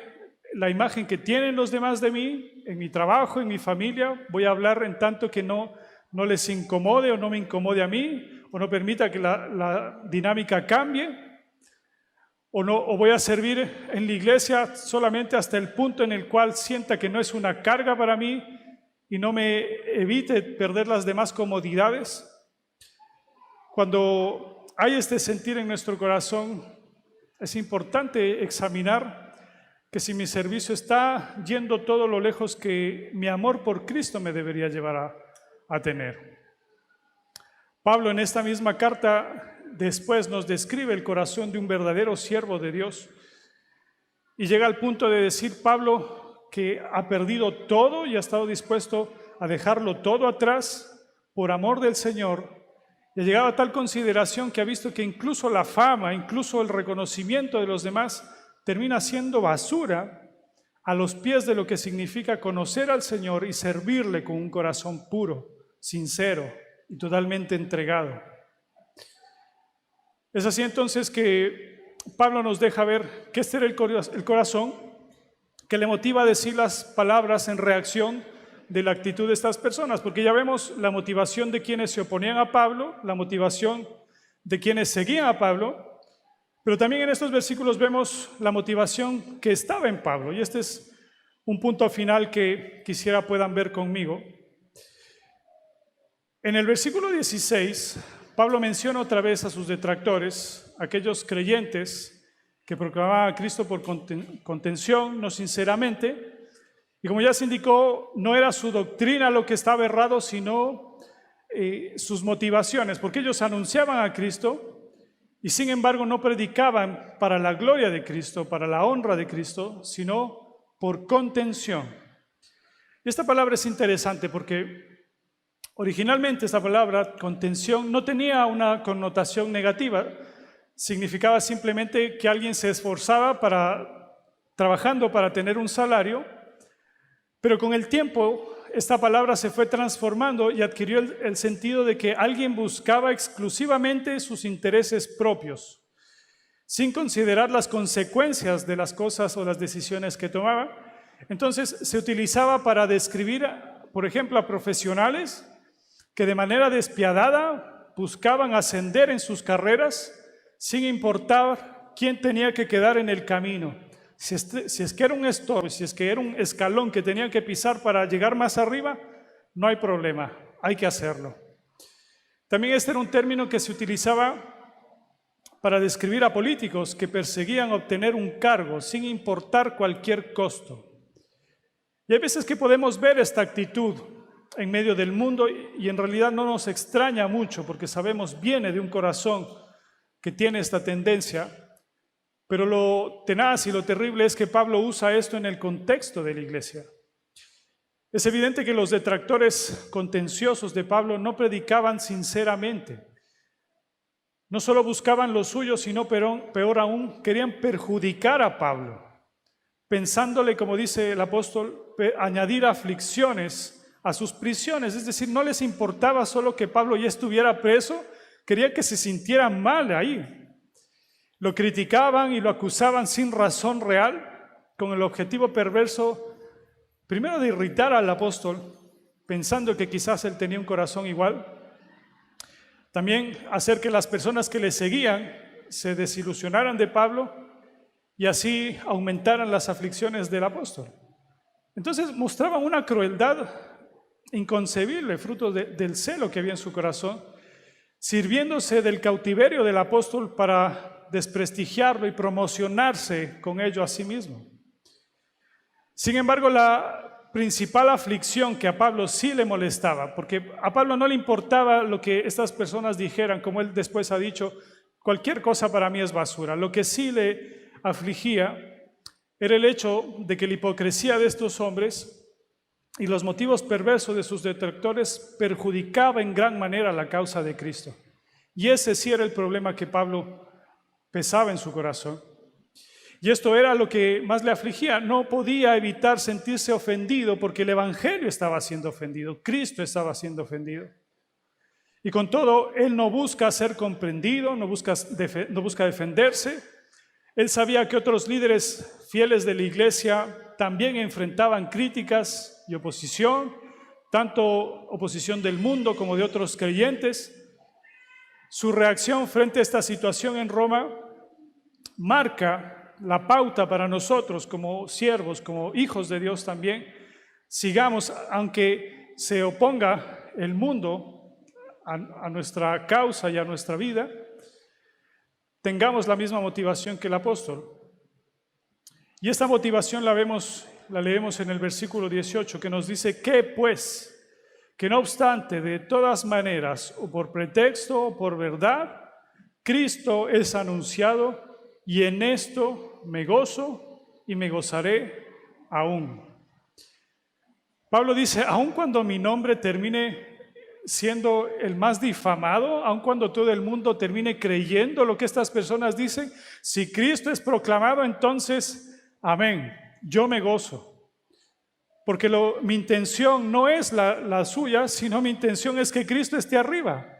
la imagen que tienen los demás de mí, en mi trabajo, en mi familia. Voy a hablar en tanto que no les incomode o no me incomode a mí, o no permita que la dinámica cambie, o voy a servir en la iglesia solamente hasta el punto en el cual sienta que no es una carga para mí y no me evite perder las demás comodidades. Cuando hay este sentir en nuestro corazón, es importante examinar que si mi servicio está yendo todo lo lejos que mi amor por Cristo me debería llevar a tener. Pablo en esta misma carta después nos describe el corazón de un verdadero siervo de Dios y llega al punto de decir Pablo que ha perdido todo y ha estado dispuesto a dejarlo todo atrás por amor del Señor, y ha llegado a tal consideración que ha visto que incluso la fama, incluso el reconocimiento de los demás termina siendo basura a los pies de lo que significa conocer al Señor y servirle con un corazón puro, sincero y totalmente entregado. Es así entonces que Pablo nos deja ver que este era el corazón que le motiva a decir las palabras en reacción de la actitud de estas personas, porque ya vemos la motivación de quienes se oponían a Pablo, la motivación de quienes seguían a Pablo, pero también en estos versículos vemos la motivación que estaba en Pablo, y este es un punto final que quisiera puedan ver conmigo. En el versículo 16, Pablo menciona otra vez a sus detractores, aquellos creyentes que proclamaban a Cristo por contención, no sinceramente, y como ya se indicó, no era su doctrina lo que estaba errado, sino sus motivaciones, porque ellos anunciaban a Cristo y sin embargo no predicaban para la gloria de Cristo, para la honra de Cristo, sino por contención. Y esta palabra es interesante porque originalmente esta palabra, contención, no tenía una connotación negativa. Significaba simplemente que alguien se esforzaba trabajando para tener un salario, pero con el tiempo esta palabra se fue transformando y adquirió el sentido de que alguien buscaba exclusivamente sus intereses propios, sin considerar las consecuencias de las cosas o las decisiones que tomaba. Entonces se utilizaba para describir, por ejemplo, a profesionales que de manera despiadada buscaban ascender en sus carreras sin importar quién tenía que quedar en el camino. Si es que era un estorbo, si es que era un escalón que tenían que pisar para llegar más arriba, no hay problema, hay que hacerlo. También este era un término que se utilizaba para describir a políticos que perseguían obtener un cargo sin importar cualquier costo. Y hay veces que podemos ver esta actitud en medio del mundo y en realidad no nos extraña mucho porque sabemos viene de un corazón que tiene esta tendencia, pero lo tenaz y lo terrible es que Pablo usa esto en el contexto de la iglesia. Es evidente que los detractores contenciosos de Pablo no predicaban sinceramente. No solo buscaban lo suyo, sino peor aún, querían perjudicar a Pablo, pensándole, como dice el apóstol, añadir aflicciones a sus prisiones. Es decir, no les importaba solo que Pablo ya estuviera preso, querían que se sintiera mal ahí. Lo criticaban y lo acusaban sin razón real, con el objetivo perverso, primero de irritar al apóstol, pensando que quizás él tenía un corazón igual. También hacer que las personas que le seguían se desilusionaran de Pablo y así aumentaran las aflicciones del apóstol. Entonces mostraban una crueldad inconcebible, fruto del celo que había en su corazón, sirviéndose del cautiverio del apóstol para desprestigiarlo y promocionarse con ello a sí mismo. Sin embargo, la principal aflicción que a Pablo sí le molestaba, porque a Pablo no le importaba lo que estas personas dijeran, como él después ha dicho, cualquier cosa para mí es basura. Lo que sí le afligía era el hecho de que la hipocresía de estos hombres y los motivos perversos de sus detractores perjudicaba en gran manera la causa de Cristo. Y ese sí era el problema que Pablo pesaba en su corazón. Y esto era lo que más le afligía. No podía evitar sentirse ofendido porque el Evangelio estaba siendo ofendido, Cristo estaba siendo ofendido. Y con todo, él no busca ser comprendido, no busca defenderse. Él sabía que otros líderes fieles de la iglesia también enfrentaban críticas y oposición, tanto oposición del mundo como de otros creyentes. Su reacción frente a esta situación en Roma marca la pauta para nosotros como siervos, como hijos de Dios también. Sigamos, aunque se oponga el mundo a nuestra causa y a nuestra vida, tengamos la misma motivación que el apóstol. Y esta motivación la leemos en el versículo 18, que nos dice que pues, que no obstante, de todas maneras, o por pretexto o por verdad, Cristo es anunciado, y en esto me gozo y me gozaré aún. Pablo dice, aun cuando mi nombre termine siendo el más difamado, aun cuando todo el mundo termine creyendo lo que estas personas dicen, si Cristo es proclamado, entonces, amén, yo me gozo. Porque mi intención no es la suya, sino mi intención es que Cristo esté arriba,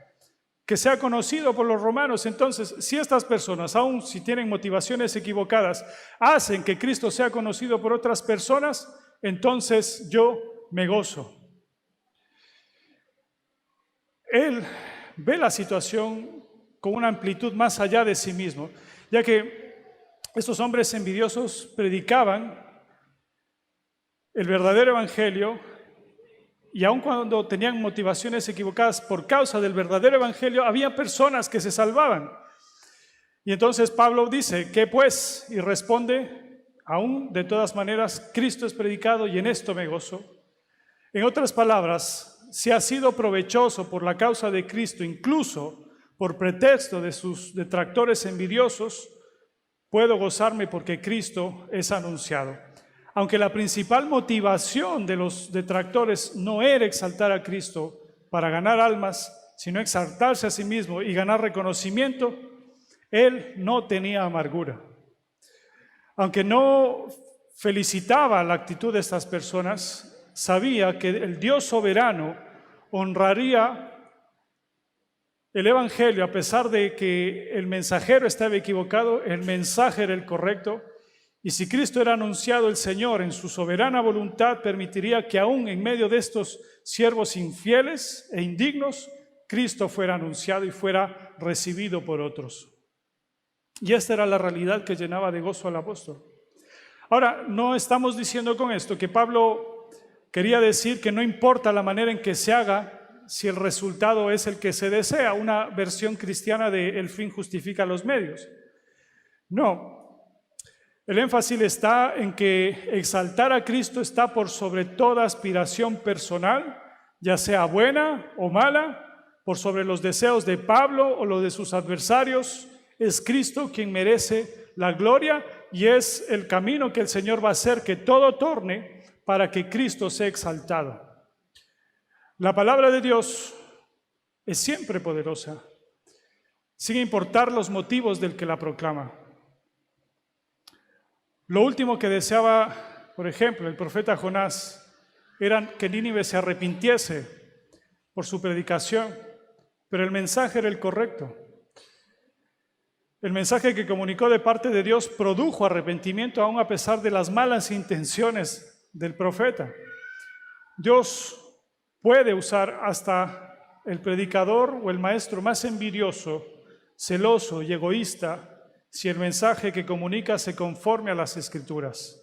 que sea conocido por los romanos. Entonces, si estas personas, aun si tienen motivaciones equivocadas, hacen que Cristo sea conocido por otras personas, entonces yo me gozo. Él ve la situación con una amplitud más allá de sí mismo, ya que estos hombres envidiosos predicaban el verdadero evangelio y aun cuando tenían motivaciones equivocadas por causa del verdadero evangelio, había personas que se salvaban. Y entonces Pablo dice, ¿qué pues? Y responde, aún de todas maneras, Cristo es predicado y en esto me gozo. En otras palabras, si ha sido provechoso por la causa de Cristo, incluso por pretexto de sus detractores envidiosos, puedo gozarme porque Cristo es anunciado. Aunque la principal motivación de los detractores no era exaltar a Cristo para ganar almas, sino exaltarse a sí mismo y ganar reconocimiento, él no tenía amargura. Aunque no felicitaba la actitud de estas personas, sabía que el Dios soberano honraría el Evangelio, a pesar de que el mensajero estaba equivocado, el mensaje era el correcto. Y si Cristo era anunciado, el Señor en su soberana voluntad permitiría que aún en medio de estos siervos infieles e indignos, Cristo fuera anunciado y fuera recibido por otros. Y esta era la realidad que llenaba de gozo al apóstol. Ahora, no estamos diciendo con esto que Pablo quería decir que no importa la manera en que se haga, si el resultado es el que se desea, una versión cristiana de el fin justifica los medios. No. El énfasis está en que exaltar a Cristo está por sobre toda aspiración personal, ya sea buena o mala, por sobre los deseos de Pablo o los de sus adversarios. Es Cristo quien merece la gloria y es el camino que el Señor va a hacer que todo torne para que Cristo sea exaltado. La palabra de Dios es siempre poderosa, sin importar los motivos del que la proclama. Lo último que deseaba, por ejemplo, el profeta Jonás, era que Nínive se arrepintiese por su predicación, pero el mensaje era el correcto. El mensaje que comunicó de parte de Dios produjo arrepentimiento aún a pesar de las malas intenciones del profeta. Dios puede usar hasta el predicador o el maestro más envidioso, celoso y egoísta si el mensaje que comunica se conforme a las Escrituras.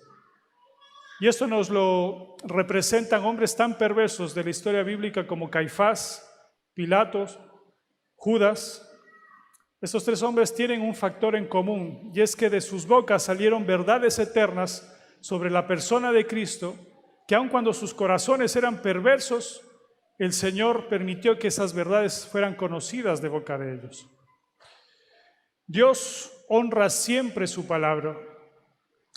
Y esto nos lo representan hombres tan perversos de la historia bíblica como Caifás, Pilatos, Judas. Estos tres hombres tienen un factor en común, y es que de sus bocas salieron verdades eternas sobre la persona de Cristo, que aun cuando sus corazones eran perversos, el Señor permitió que esas verdades fueran conocidas de boca de ellos. Dios honra siempre su palabra,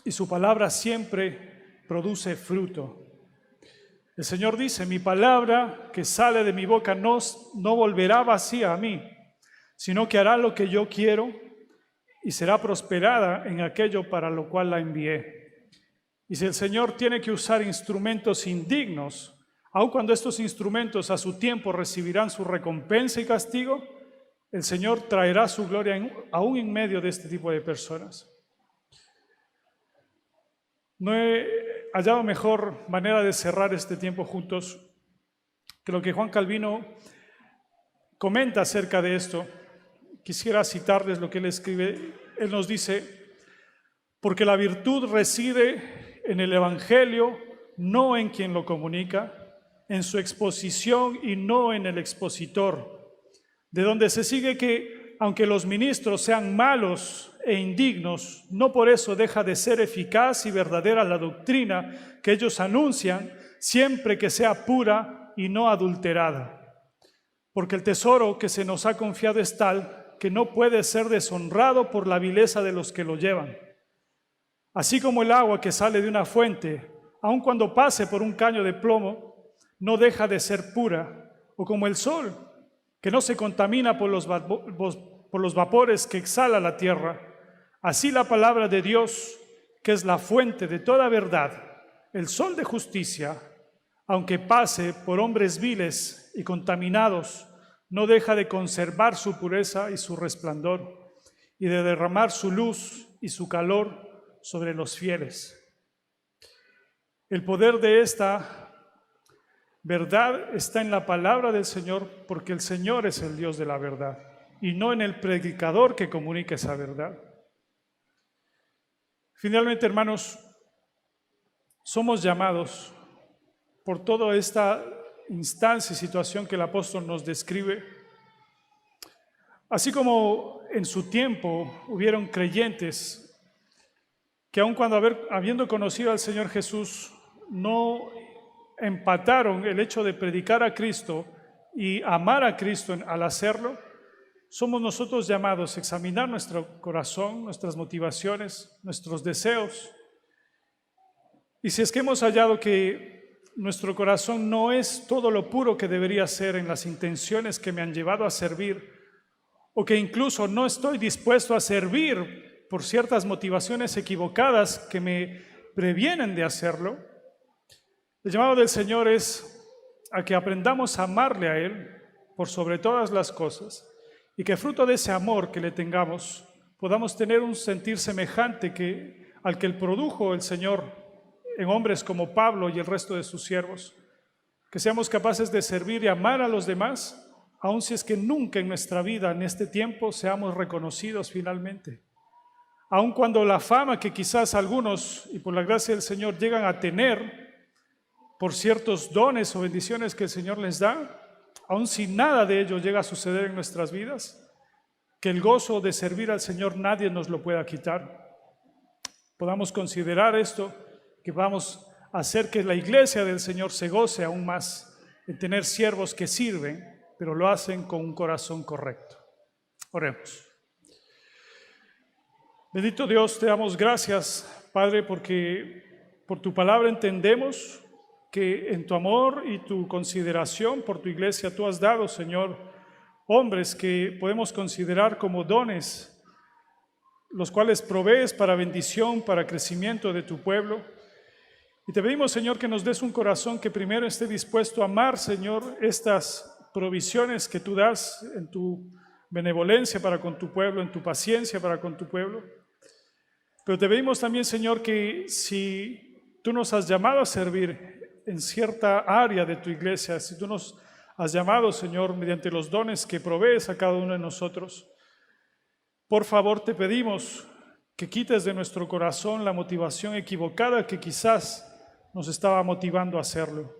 y su palabra siempre produce fruto. El Señor dice, mi palabra que sale de mi boca no volverá vacía a mí, sino que hará lo que yo quiero y será prosperada en aquello para lo cual la envié. Y si el Señor tiene que usar instrumentos indignos, aun cuando estos instrumentos a su tiempo recibirán su recompensa y castigo, el Señor traerá su gloria aún en medio de este tipo de personas. No he hallado mejor manera de cerrar este tiempo juntos que lo que Juan Calvino comenta acerca de esto. Quisiera citarles lo que él escribe. Él nos dice, porque la virtud reside en el Evangelio, no en quien lo comunica, en su exposición y no en el expositor, de donde se sigue que, aunque los ministros sean malos e indignos, no por eso deja de ser eficaz y verdadera la doctrina que ellos anuncian, siempre que sea pura y no adulterada. Porque el tesoro que se nos ha confiado es tal que no puede ser deshonrado por la vileza de los que lo llevan. Así como el agua que sale de una fuente, aun cuando pase por un caño de plomo, no deja de ser pura, o como el sol, que no se contamina por los vapores que exhala la tierra, así la palabra de Dios, que es la fuente de toda verdad, el sol de justicia, aunque pase por hombres viles y contaminados, no deja de conservar su pureza y su resplandor, y de derramar su luz y su calor sobre los fieles. El poder de esta verdad está en la palabra del Señor, porque el Señor es el Dios de la verdad, y no en el predicador que comunica esa verdad. Finalmente, hermanos, somos llamados por toda esta instancia y situación que el apóstol nos describe. Así como en su tiempo hubieron creyentes que aun cuando habiendo conocido al Señor Jesús no empataron el hecho de predicar a Cristo y amar a Cristo al hacerlo, somos nosotros llamados a examinar nuestro corazón, nuestras motivaciones, nuestros deseos. Y si es que hemos hallado que nuestro corazón no es todo lo puro que debería ser en las intenciones que me han llevado a servir, o que incluso no estoy dispuesto a servir por ciertas motivaciones equivocadas que me previenen de hacerlo, el llamado del Señor es a que aprendamos a amarle a Él por sobre todas las cosas, y que fruto de ese amor que le tengamos, podamos tener un sentir semejante al que Él produjo el Señor en hombres como Pablo y el resto de sus siervos. Que seamos capaces de servir y amar a los demás, aun si es que nunca en nuestra vida, en este tiempo, seamos reconocidos finalmente. Aun cuando la fama que quizás algunos, y por la gracia del Señor, llegan a tener por ciertos dones o bendiciones que el Señor les da, aun si nada de ello llega a suceder en nuestras vidas, que el gozo de servir al Señor nadie nos lo pueda quitar. Podamos considerar esto, que vamos a hacer que la iglesia del Señor se goce aún más en tener siervos que sirven, pero lo hacen con un corazón correcto. Oremos. Bendito Dios, te damos gracias, Padre, porque por tu palabra entendemos que en tu amor y tu consideración por tu iglesia tú has dado, Señor, hombres que podemos considerar como dones, los cuales provees para bendición, para crecimiento de tu pueblo. Y te pedimos, Señor, que nos des un corazón que primero esté dispuesto a amar, Señor, estas provisiones que tú das en tu benevolencia para con tu pueblo, en tu paciencia para con tu pueblo. Pero te pedimos también, Señor, que si tú nos has llamado a servir en cierta área de tu iglesia, si tú nos has llamado, Señor, mediante los dones que provees a cada uno de nosotros, por favor te pedimos que quites de nuestro corazón la motivación equivocada que quizás nos estaba motivando a hacerlo,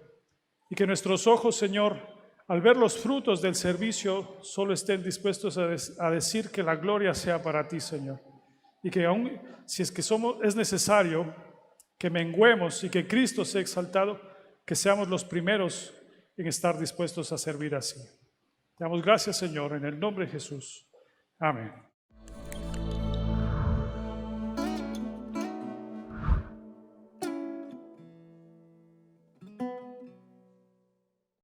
y que nuestros ojos, Señor, al ver los frutos del servicio, solo estén dispuestos a decir que la gloria sea para ti, Señor, y que aún si es que es necesario que menguemos y que Cristo sea exaltado, que seamos los primeros en estar dispuestos a servir así. Te damos gracias, Señor, en el nombre de Jesús. Amén.